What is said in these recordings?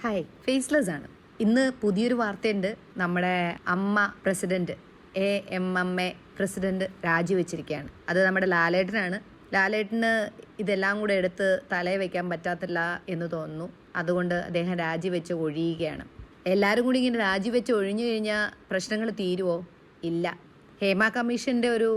Hi, faceless ആണ്. ഇന്ന് പുതിയൊരു വാർത്തയുണ്ട്. നമ്മുടെ അമ്മ പ്രസിഡന്റ് AMMA പ്രസിഡന്റ് രാജിവെച്ചിരിക്കുകയാണ്. അത് നമ്മുടെ ലാലേട്ടനാണ്. ലാലേട്ടന് ഇതെല്ലാം കൂടെ എടുത്ത് തലയിൽ വയ്ക്കാൻ പറ്റാത്തില്ല എന്ന് തോന്നുന്നു. അതുകൊണ്ട് അദ്ദേഹം രാജിവെച്ച് ഒഴിയുകയാണ്. എല്ലാവരും കൂടി ഇങ്ങനെ രാജിവെച്ച് ഒഴിഞ്ഞു കഴിഞ്ഞാൽ പ്രശ്നങ്ങൾ തീരുമോ? ഇല്ല. ഹേമ കമ്മീഷൻ്റെ ഒരു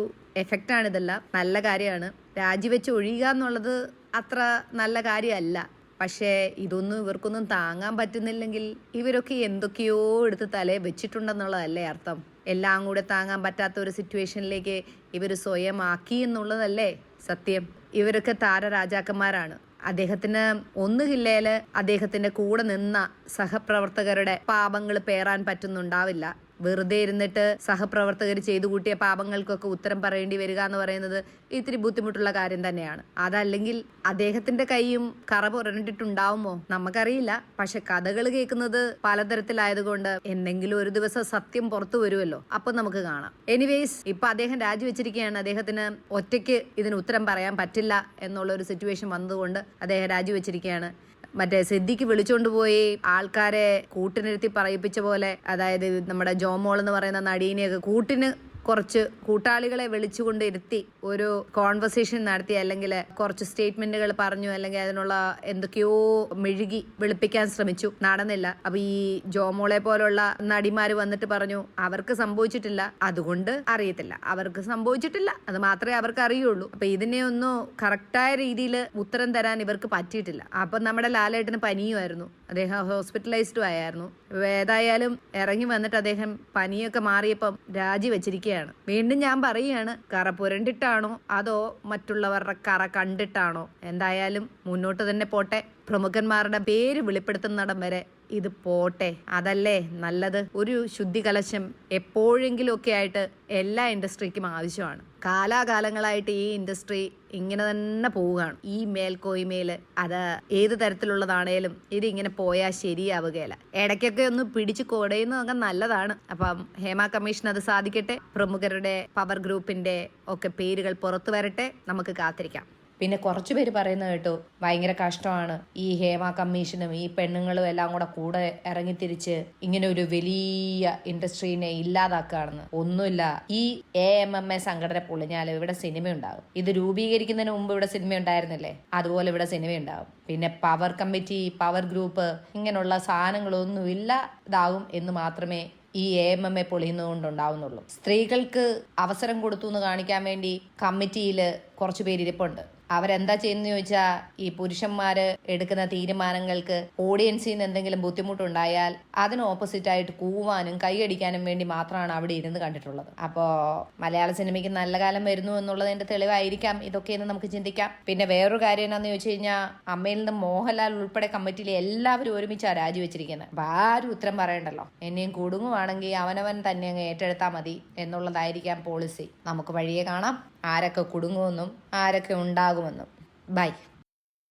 എഫക്റ്റാണിതെല്ലാം. നല്ല കാര്യമാണ്. രാജിവെച്ച് ഒഴിയുക എന്നുള്ളത് അത്ര നല്ല കാര്യമല്ല. പക്ഷേ ഇതൊന്നും ഇവർക്കൊന്നും താങ്ങാൻ പറ്റുന്നില്ലെങ്കിൽ ഇവരൊക്കെ എന്തൊക്കെയോ എടുത്ത് തലയിൽ വെച്ചിട്ടുണ്ടെന്നുള്ളതല്ലേ അർത്ഥം. എല്ലാം കൂടെ താങ്ങാൻ പറ്റാത്ത ഒരു സിറ്റുവേഷനിലേക്ക് ഇവർ സ്വയം ആക്കി എന്നുള്ളതല്ലേ സത്യം. ഇവരൊക്കെ താരരാജാക്കന്മാരാണ്. അദ്ദേഹത്തിന് ഒന്നുകില്ലേൽ അദ്ദേഹത്തിന്റെ കൂടെ നിന്ന സഹപ്രവർത്തകരുടെ പാപങ്ങൾ പേറാൻ പറ്റുന്നുണ്ടാവില്ല. വെറുതെ ഇരുന്നിട്ട് സഹപ്രവർത്തകർ ചെയ്തു കൂട്ടിയ പാപങ്ങൾക്കൊക്കെ ഉത്തരം പറയേണ്ടി വരിക എന്ന് പറയുന്നത് ഇത്തിരി ബുദ്ധിമുട്ടുള്ള കാര്യം തന്നെയാണ്. അതല്ലെങ്കിൽ അദ്ദേഹത്തിന്റെ കൈയും കറ പുരണ്ടിട്ടുണ്ടാവുമോ നമുക്കറിയില്ല. പക്ഷെ കഥകൾ കേൾക്കുന്നത് പലതരത്തിലായതുകൊണ്ട് എന്തെങ്കിലും ഒരു ദിവസം സത്യം പുറത്തു വരുമല്ലോ, അപ്പൊ നമുക്ക് കാണാം. എനിവേസ്, ഇപ്പൊ അദ്ദേഹം രാജിവെച്ചിരിക്കുകയാണ്. അദ്ദേഹത്തിന് ഒറ്റയ്ക്ക് ഇതിന് ഉത്തരം പറയാൻ പറ്റില്ല എന്നുള്ള ഒരു സിറ്റുവേഷൻ വന്നതുകൊണ്ട് അദ്ദേഹം രാജിവെച്ചിരിക്കുകയാണ്. മറ്റേ സിദ്ദിഖ് വിളിച്ചോണ്ട് പോയി ആൾക്കാരെ കൂട്ടിനിരുത്തി പറയിപ്പിച്ച പോലെ, അതായത് നമ്മുടെ ജോമോൾ എന്ന് പറയുന്ന നടീനെയൊക്കെ കൂട്ടിന് കുറച്ച് കൂട്ടാളികളെ വിളിച്ചുകൊണ്ട് ഇരുത്തി ഒരു കോൺവെർസേഷൻ നടത്തി, അല്ലെങ്കിൽ കുറച്ച് സ്റ്റേറ്റ്മെന്റുകൾ പറഞ്ഞു, അല്ലെങ്കിൽ അതിനുള്ള എന്തൊക്കെയോ മെഴുകി വെളുപ്പിക്കാൻ ശ്രമിച്ചു. നടന്നില്ല. അപ്പൊ ഈ ജോമോളെ പോലുള്ള നടിമാര് വന്നിട്ട് പറഞ്ഞു അവർക്ക് സംഭവിച്ചിട്ടില്ല, അതുകൊണ്ട് അറിയത്തില്ല. അവർക്ക് സംഭവിച്ചിട്ടില്ല, അത് മാത്രമേ അവർക്ക് അറിയുള്ളൂ. അപ്പൊ ഇതിനെ ഒന്നും കറക്റ്റായ രീതിയിൽ ഉത്തരം തരാൻ ഇവർക്ക് പറ്റിയിട്ടില്ല. അപ്പൊ നമ്മുടെ ലാലേട്ടന് പനിയുമായിരുന്നു, അദ്ദേഹം ഹോസ്പിറ്റലൈസ്ഡും ആയിരുന്നു. ഏതായാലും ഇറങ്ങി വന്നിട്ട് അദ്ദേഹം പനിയൊക്കെ മാറിയപ്പം രാജിവെച്ചിരിക്കുകയാണ്. വീണ്ടും ഞാൻ പറയുകയാണ്, കറ പുരണ്ടിട്ടാണോ അതോ മറ്റുള്ളവരുടെ കറ കണ്ടിട്ടാണോ? എന്തായാലും മുന്നോട്ട് തന്നെ പോട്ടെ. പ്രമുഖന്മാരുടെ പേര് വെളിപ്പെടുത്തുന്നിടം വരെ ഇത് പോട്ടെ, അതല്ലേ നല്ലത്. ഒരു ശുദ്ധി കലശം എപ്പോഴെങ്കിലും ഒക്കെ ആയിട്ട് എല്ലാ ഇൻഡസ്ട്രിക്കും ആവശ്യമാണ്. കാലാകാലങ്ങളായിട്ട് ഈ ഇൻഡസ്ട്രി ഇങ്ങനെ തന്നെ പോവുകയാണ്. ഈ മേൽക്കോയ്മേല് അത് ഏത് തരത്തിലുള്ളതാണേലും ഇത് ഇങ്ങനെ പോയാൽ ശരിയാവുകയില്ല. ഇടയ്ക്കൊക്കെ ഒന്ന് പിടിച്ച് കൊടയുന്നതൊക്കെ നല്ലതാണ്. അപ്പം ഹേമ കമ്മീഷൻ അത് സാധിക്കട്ടെ. പ്രമുഖരുടെ പവർ ഗ്രൂപ്പിന്റെ ഒക്കെ പേരുകൾ പുറത്തു വരട്ടെ. നമുക്ക് കാത്തിരിക്കാം. പിന്നെ കുറച്ചു പേര് പറയുന്നത് കേട്ടു, ഭയങ്കര കഷ്ടമാണ് ഈ ഹേമ കമ്മീഷനും ഈ പെണ്ണുങ്ങളും എല്ലാം കൂടെ ഇറങ്ങിത്തിരിച്ച് ഇങ്ങനെ ഒരു വലിയ ഇൻഡസ്ട്രീനെ ഇല്ലാതാക്കുകയാണെന്ന്. ഒന്നുമില്ല. ഈ AMMA സംഘടന പൊളിഞ്ഞാലും ഇവിടെ സിനിമ ഉണ്ടാകും. ഇത് രൂപീകരിക്കുന്നതിന് മുമ്പ് ഇവിടെ സിനിമ ഉണ്ടായിരുന്നില്ലേ, അതുപോലെ ഇവിടെ സിനിമ ഉണ്ടാകും. പിന്നെ പവർ കമ്മിറ്റി, പവർ ഗ്രൂപ്പ്, ഇങ്ങനെയുള്ള സാധനങ്ങളൊന്നും ഇല്ലാതാകും എന്ന് മാത്രമേ ഈ AMMA പൊളിയുന്നതുകൊണ്ടുണ്ടാവുന്നുള്ളൂ. സ്ത്രീകൾക്ക് അവസരം കൊടുത്തു എന്ന് കാണിക്കാൻ വേണ്ടി കമ്മിറ്റിയിൽ കുറച്ചു പേരിരിപ്പുണ്ട്. അവരെന്താ ചെയ്യുന്നത് ചോദിച്ചാൽ, ഈ പുരുഷന്മാര് എടുക്കുന്ന തീരുമാനങ്ങൾക്ക് ഓഡിയൻസിൽ നിന്ന് എന്തെങ്കിലും ബുദ്ധിമുട്ടുണ്ടായാൽ അതിന് ഓപ്പോസിറ്റ് ആയിട്ട് കൂവാനും കൈയടിക്കാനും വേണ്ടി മാത്രമാണ് അവിടെ ഇരുന്ന് കണ്ടിട്ടുള്ളത്. അപ്പോ മലയാള സിനിമയ്ക്ക് നല്ല കാലം വരുന്നു എന്നുള്ളതിന്റെ തെളിവായിരിക്കാം ഇതൊക്കെയെന്ന് നമുക്ക് ചിന്തിക്കാം. പിന്നെ വേറൊരു കാര്യം എന്താണെന്ന് ചോദിച്ചു കഴിഞ്ഞാൽ, അമ്മയിൽ നിന്ന് മോഹൻലാൽ ഉൾപ്പെടെ കമ്മിറ്റിയിലെ എല്ലാവരും ഒരുമിച്ചാണ് രാജിവെച്ചിരിക്കുന്നത്. അപ്പൊ ആരും ഉത്തരം പറയണ്ടല്ലോ. എന്നെയും കുടുങ്ങുവാണെങ്കിൽ അവനവൻ തന്നെ അങ്ങ് ഏറ്റെടുത്താൽ മതി എന്നുള്ളതായിരിക്കാം പോളിസി. നമുക്ക് വഴിയെ കാണാം ആരൊക്കെ കുടുങ്ങുമെന്നും ആരൊക്കെ ഉണ്ടാകുമെന്നും. ബൈ.